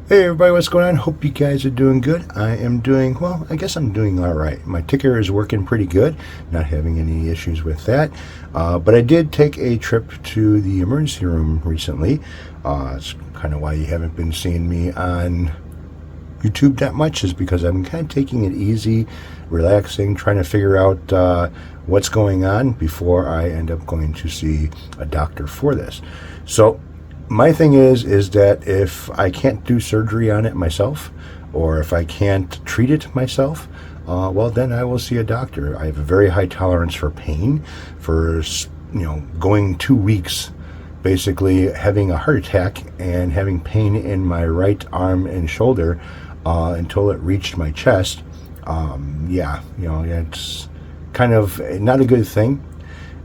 Hey everybody, what's going on? Hope you guys are doing good. I am doing, well, I guess I'm doing all right. My ticker is working pretty good, not having any issues with that. But I did take a trip to the emergency room recently. It's kind of why you haven't been seeing me on YouTube that much, is because I'm kind of taking it easy, relaxing, trying to figure out what's going on before I end up going to see a doctor for this. So my thing is that if I can't do surgery on it myself, or if I can't treat it myself, well, then I will see a doctor. I have a very high tolerance for pain. For going 2 weeks, basically having a heart attack and having pain in my right arm and shoulder until it reached my chest. It's kind of not a good thing.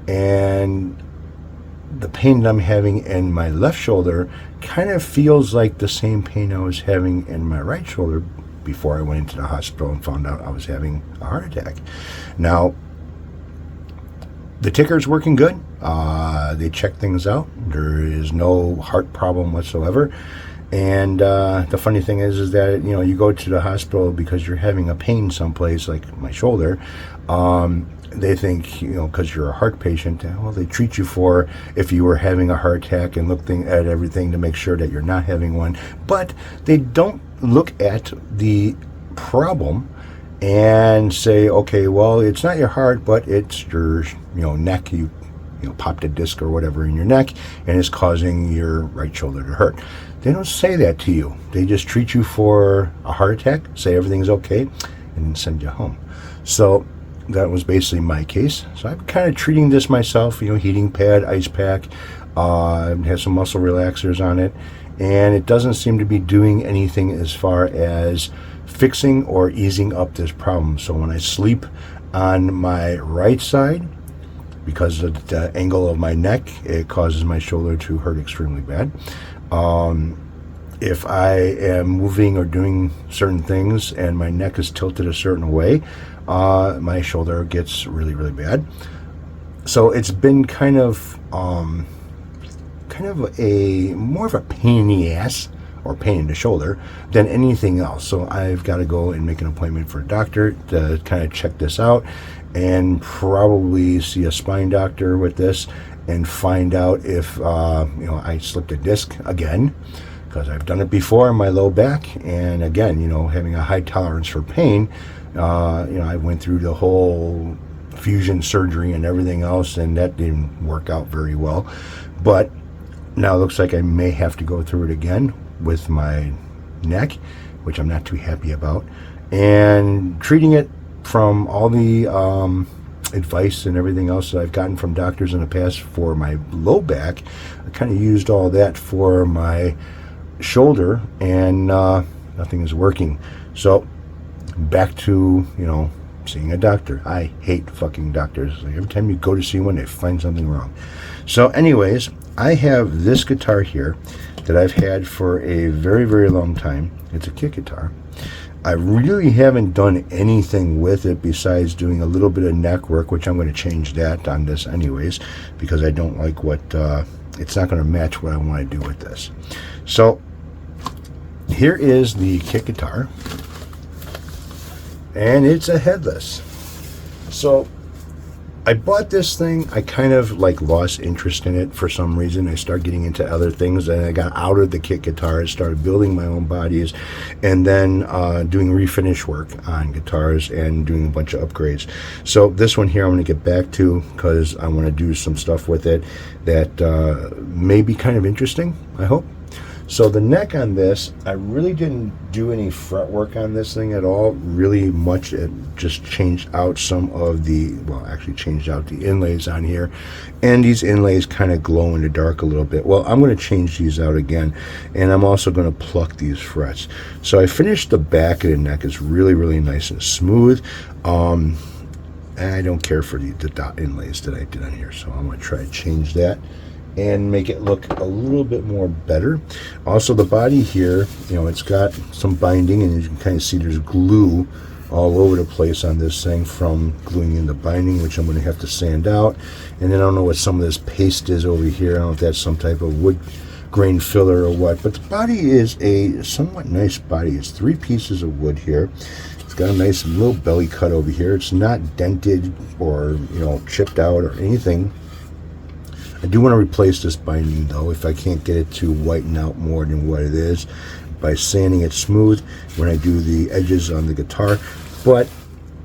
And the pain that I'm having in my left shoulder kind of feels like the same pain I was having in my right shoulder before I went into the hospital and found out I was having a heart attack. Now, the ticker is working good. They check things out. There is no heart problem whatsoever. And the funny thing is that, you go to the hospital because you're having a pain someplace, like my shoulder. They think, because you're a heart patient, well, they treat you for if you were having a heart attack and look at everything to make sure that you're not having one. But they don't look at the problem and say, okay, well, it's not your heart, but it's your, neck. You popped a disc or whatever in your neck, and it's causing your right shoulder to hurt. They don't say that to you. They just treat you for a heart attack, say everything's okay, and then send you home. So that was basically my case. So I'm kind of treating this myself, heating pad, ice pack, has some muscle relaxers on it, and it doesn't seem to be doing anything as far as fixing or easing up this problem. So when I sleep on my right side, because of the angle of my neck, it causes my shoulder to hurt extremely bad. If I am moving or doing certain things and my neck is tilted a certain way, my shoulder gets really, really bad. So it's been kind of a more of a pain in the ass or pain in the shoulder than anything else. So I've got to go and make an appointment for a doctor to kind of check this out, and probably see a spine doctor with this and find out if I slipped a disc again, because I've done it before in my low back. And again, having a high tolerance for pain, I went through the whole fusion surgery and everything else, and that didn't work out very well. But now it looks like I may have to go through it again with my neck, which I'm not too happy about. And treating it from all the advice and everything else that I've gotten from doctors in the past for my low back, I kind of used all that for my shoulder, and nothing is working. So back to seeing a doctor. I hate fucking doctors. Like, every time you go to see one, they find something wrong. So anyways, I have this guitar here that I've had for a very, very long time. It's a kick guitar. I really haven't done anything with it besides doing a little bit of neck work, which I'm going to change that on this anyways, because I don't like what it's not going to match what I want to do with this. So here is the kick guitar, and it's a headless. So I bought this thing. I kind of lost interest in it for some reason. I started getting into other things, and I got out of the kick guitar. I started building my own bodies, and then doing refinish work on guitars and doing a bunch of upgrades. So this one here I'm going to get back to, because I want to do some stuff with it that may be kind of interesting, I hope. So the neck on this, I really didn't do any fret work on this thing at all, really much. It just changed out some of the, changed out the inlays on here, and these inlays kind of glow in the dark a little bit. Well, I'm going to change these out again, and I'm also going to pluck these frets. So I finished the back of the neck. It's really, really nice and smooth. And I don't care for the dot inlays that I did on here, so I'm going to try to change that and make it look a little bit more better. Also, the body here, it's got some binding, and you can kind of see there's glue all over the place on this thing from gluing in the binding, which I'm going to have to sand out. And then I don't know what some of this paste is over here. I don't know if that's some type of wood grain filler or what, but the body is a somewhat nice body. It's 3 pieces of wood here. It's got a nice little belly cut over here. It's not dented or, you know, chipped out or anything. I do want to replace this binding though, if I can't get it to whiten out more than what it is, by sanding it smooth when I do the edges on the guitar. But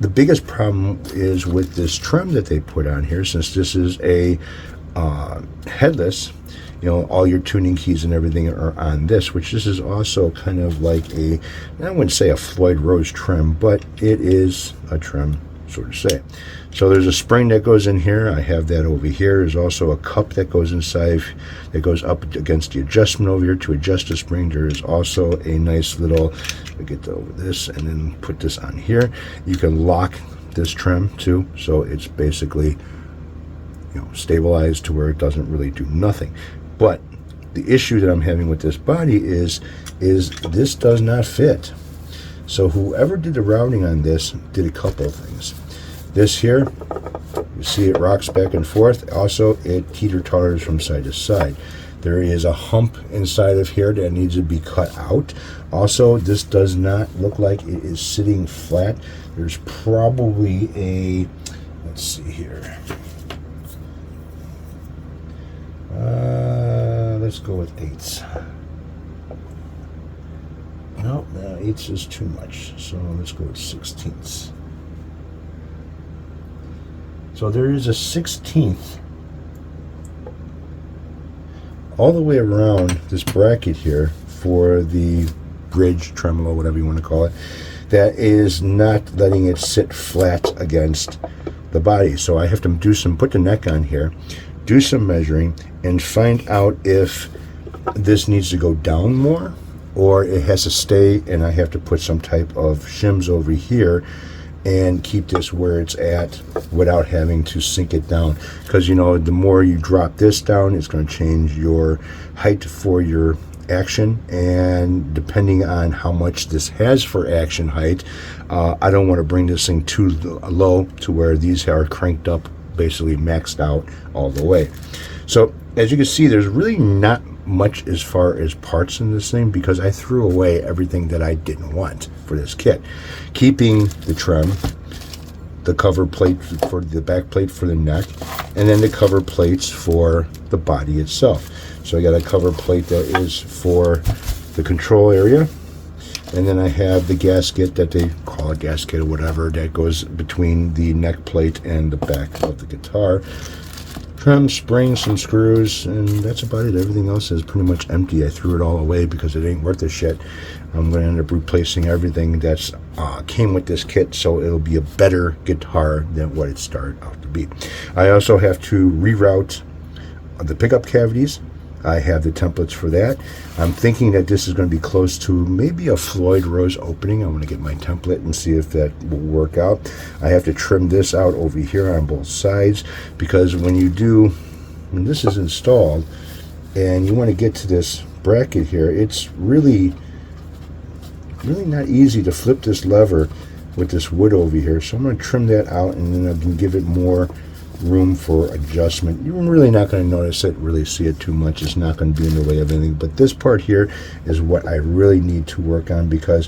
the biggest problem is with this trim that they put on here, since this is a headless, you know, all your tuning keys and everything are on this, which this is also kind of like a, I wouldn't say a Floyd Rose trim, but it is a trim, sort of say. So there's a spring that goes in here. I have that over here. There's also a cup that goes inside, that goes up against the adjustment over here to adjust the spring. There is also a nice little, I get over this and then put this on here. You can lock this trim too, so it's basically, you know, stabilized to where it doesn't really do nothing. But the issue that I'm having with this body is this does not fit. So whoever did the routing on this did a couple of things. This here, you see it rocks back and forth. Also, it teeter-totters from side to side. There is a hump inside of here that needs to be cut out. Also, this does not look like it is sitting flat. There's probably a, let's see here. Let's go with 8s. No, 8s is too much. So let's go with 16ths. So there is a 16th all the way around this bracket here for the bridge, tremolo, whatever you want to call it, that is not letting it sit flat against the body. So I have to do some, put the neck on here, do some measuring, and find out if this needs to go down more or it has to stay, and I have to put some type of shims over here and keep this where it's at without having to sink it down. Because, you know, the more you drop this down, it's going to change your height for your action, and depending on how much this has for action height, I don't want to bring this thing too low to where these are cranked up, basically maxed out all the way. So as you can see, there's really not much as far as parts in this thing, because I threw away everything that I didn't want for this kit, keeping the trim, the cover plate for the back plate for the neck, and then the cover plates for the body itself. So I got a cover plate that is for the control area, and then I have the gasket that they call a gasket or whatever that goes between the neck plate and the back of the guitar. Trim, springs, some screws, and that's about it. Everything else is pretty much empty. I threw it all away because it ain't worth the shit. I'm going to end up replacing everything that's came with this kit, so it'll be a better guitar than what it started out to be. I also have to reroute the pickup cavities. I have the templates for that. I'm thinking that this is going to be close to maybe a Floyd Rose opening. I'm going to get my template and see if that will work out. I have to trim this out over here on both sides, because when this is installed and you want to get to this bracket here, it's really not easy to flip this lever with this wood over here. So I'm going to trim that out, and then I can give it more room for adjustment. You're really not going to notice it, really see it too much. It's not going to be in the way of anything, but this part here is what I really need to work on, because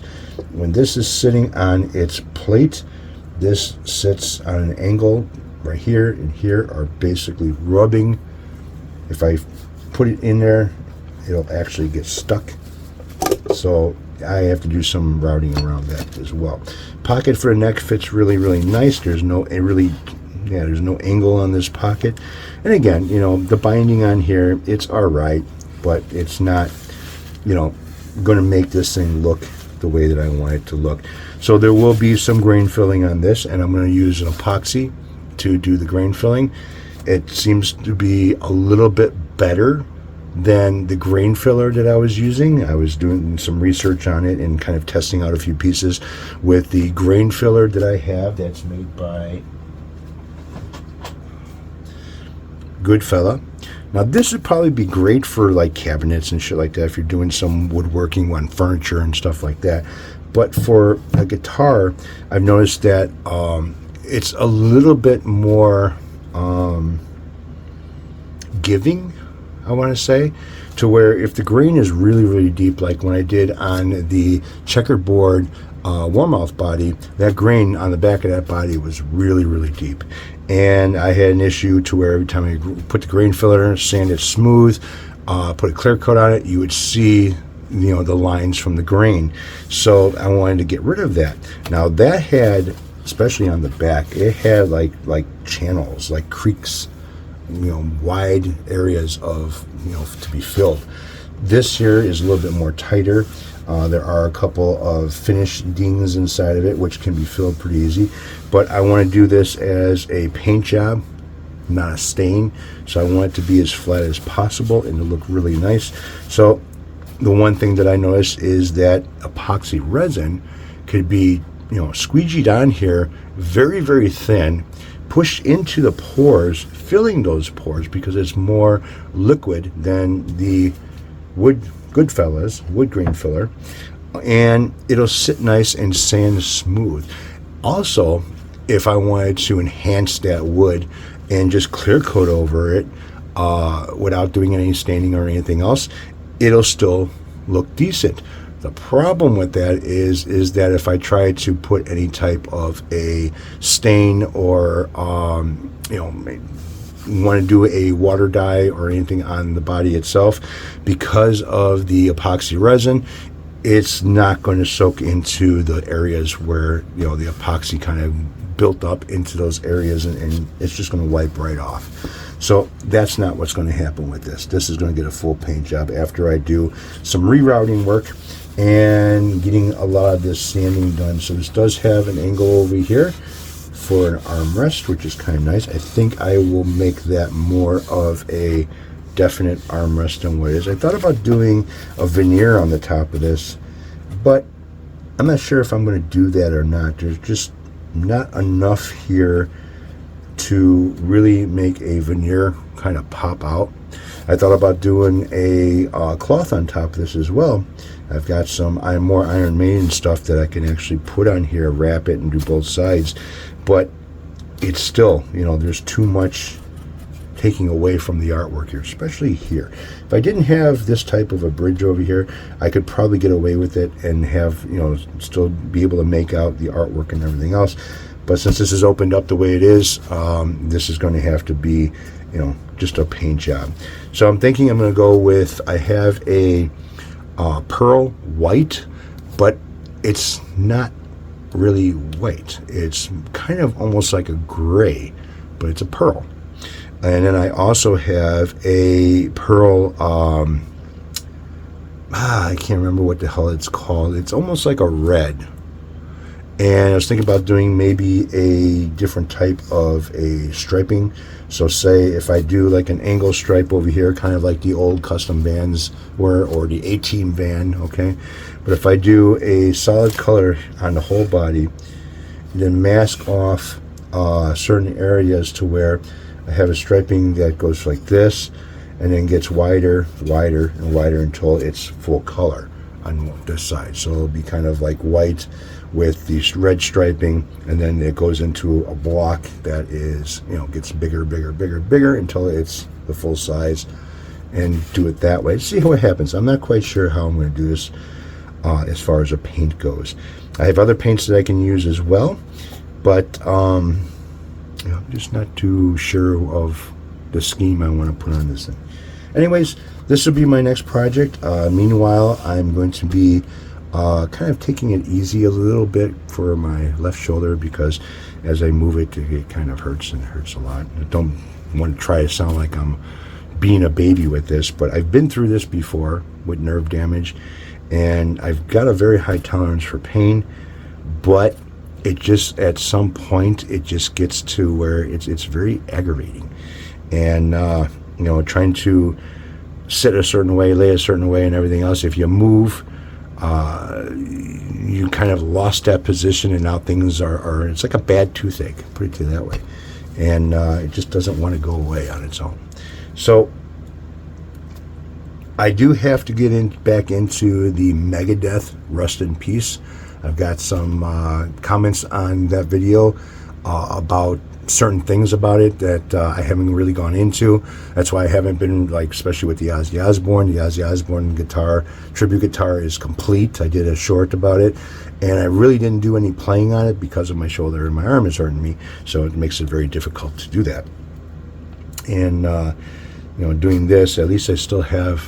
when this is sitting on its plate, this sits on an angle right here and here are basically rubbing. If I put it in there, it'll actually get stuck. So I have to do some routing around that as well. Pocket for the neck fits really, really nice. There's no there's no angle on this pocket. And again, you know, the binding on here, it's all right, but it's not, you know, going to make this thing look the way that I want it to look. So there will be some grain filling on this, and I'm going to use an epoxy to do the grain filling. It seems to be a little bit better than the grain filler that I was using. I was doing some research on it and kind of testing out a few pieces with the grain filler that I have that's made by Goodfella. Now this would probably be great for like cabinets and shit like that if you're doing some woodworking on furniture and stuff like that. But for a guitar, I've noticed that it's a little bit more giving, I want to say, to where if the grain is really, really deep, like when I did on the checkerboard warmouth body, that grain on the back of that body was really, really deep. And I had an issue to where every time I put the grain filler, sand it smooth, put a clear coat on it, you would see the lines from the grain. So I wanted to get rid of that. Now that had, especially on the back, it had like channels, like creeks, wide areas of to be filled. This here is a little bit more tighter. There are a couple of finish dings inside of it which can be filled pretty easy, but I want to do this as a paint job, not a stain, so I want it to be as flat as possible and to look really nice. So the one thing that I noticed is that epoxy resin could be squeegeed on here very, very thin, pushed into the pores, filling those pores because it's more liquid than the wood grain filler, and it'll sit nice and sand smooth. Also, if I wanted to enhance that wood and just clear coat over it without doing any staining or anything else, it'll still look decent. The problem with that is that if I try to put any type of a stain or want to do a water dye or anything on the body itself, because of the epoxy resin, it's not going to soak into the areas where the epoxy kind of built up into those areas, and it's just going to wipe right off. So that's not what's going to happen with this. This is going to get a full paint job after I do some rerouting work and getting a lot of this sanding done. So this does have an angle over here for an armrest, which is kind of nice. I think I will make that more of a definite armrest than what it is. I thought about doing a veneer on the top of this, but I'm not sure if I'm going to do that or not. There's just not enough here to really make a veneer kind of pop out. I thought about doing a cloth on top of this as well. I've got some more Iron Maiden stuff that I can actually put on here, wrap it, and do both sides. But it's still, there's too much taking away from the artwork here, especially here. If I didn't have this type of a bridge over here, I could probably get away with it and have, still be able to make out the artwork and everything else. But since this is opened up the way it is, this is going to have to be, just a paint job. So I'm thinking I'm going to go with, I have a pearl white, but it's not really white. It's kind of almost like a gray, but it's a pearl. And then I also have a pearl, I can't remember what the hell it's called. It's almost like a red. And I was thinking about doing maybe a different type of a striping. So say if I do like an angle stripe over here, kind of like the old custom vans were, or the A-Team van, okay? But if I do a solid color on the whole body, then mask off certain areas to where I have a striping that goes like this, and then gets wider, wider, and wider until it's full color on this side. So it'll be kind of like white with the red striping, and then it goes into a block that is, gets bigger, bigger, bigger, bigger until it's the full size, and do it that way. See what happens. I'm not quite sure how I'm going to do this as far as a paint goes. I have other paints that I can use as well, but I'm just not too sure of the scheme I want to put on this thing. Anyways, this will be my next project. Meanwhile, I'm going to be kind of taking it easy a little bit for my left shoulder, because as I move it, it kind of hurts, and it hurts a lot. I don't want to try to sound like I'm being a baby with this, but I've been through this before with nerve damage, and I've got a very high tolerance for pain, but it just, at some point, it just gets to where it's very aggravating. And trying to sit a certain way, lay a certain way, and everything else, if you move, you kind of lost that position, and now things are it's like a bad toothache, put it to you that way, and it just doesn't want to go away on its own. So I do have to get back into the Megadeth Rust in Peace. I've got some comments on that video about certain things about it that I haven't really gone into. That's why I haven't been, like, especially with the Ozzy Osbourne. The Ozzy Osbourne guitar, tribute guitar, is complete. I did a short about it, and I really didn't do any playing on it because of my shoulder and my arm is hurting me, so it makes it very difficult to do that. And you know, doing this, at least I still have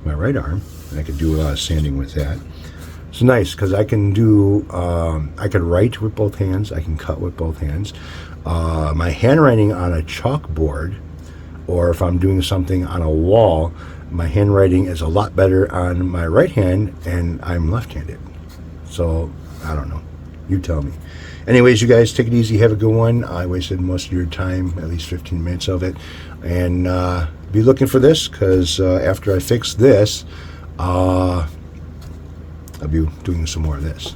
my right arm, and I can do a lot of sanding with that. It's nice because I can do, I can write with both hands, I can cut with both hands. My handwriting on a chalkboard, or if I'm doing something on a wall, my handwriting is a lot better on my right hand, and I'm left-handed. So, I don't know. You tell me. Anyways, you guys, take it easy. Have a good one. I wasted most of your time, at least 15 minutes of it. And be looking for this, because after I fix this, I'll be doing some more of this.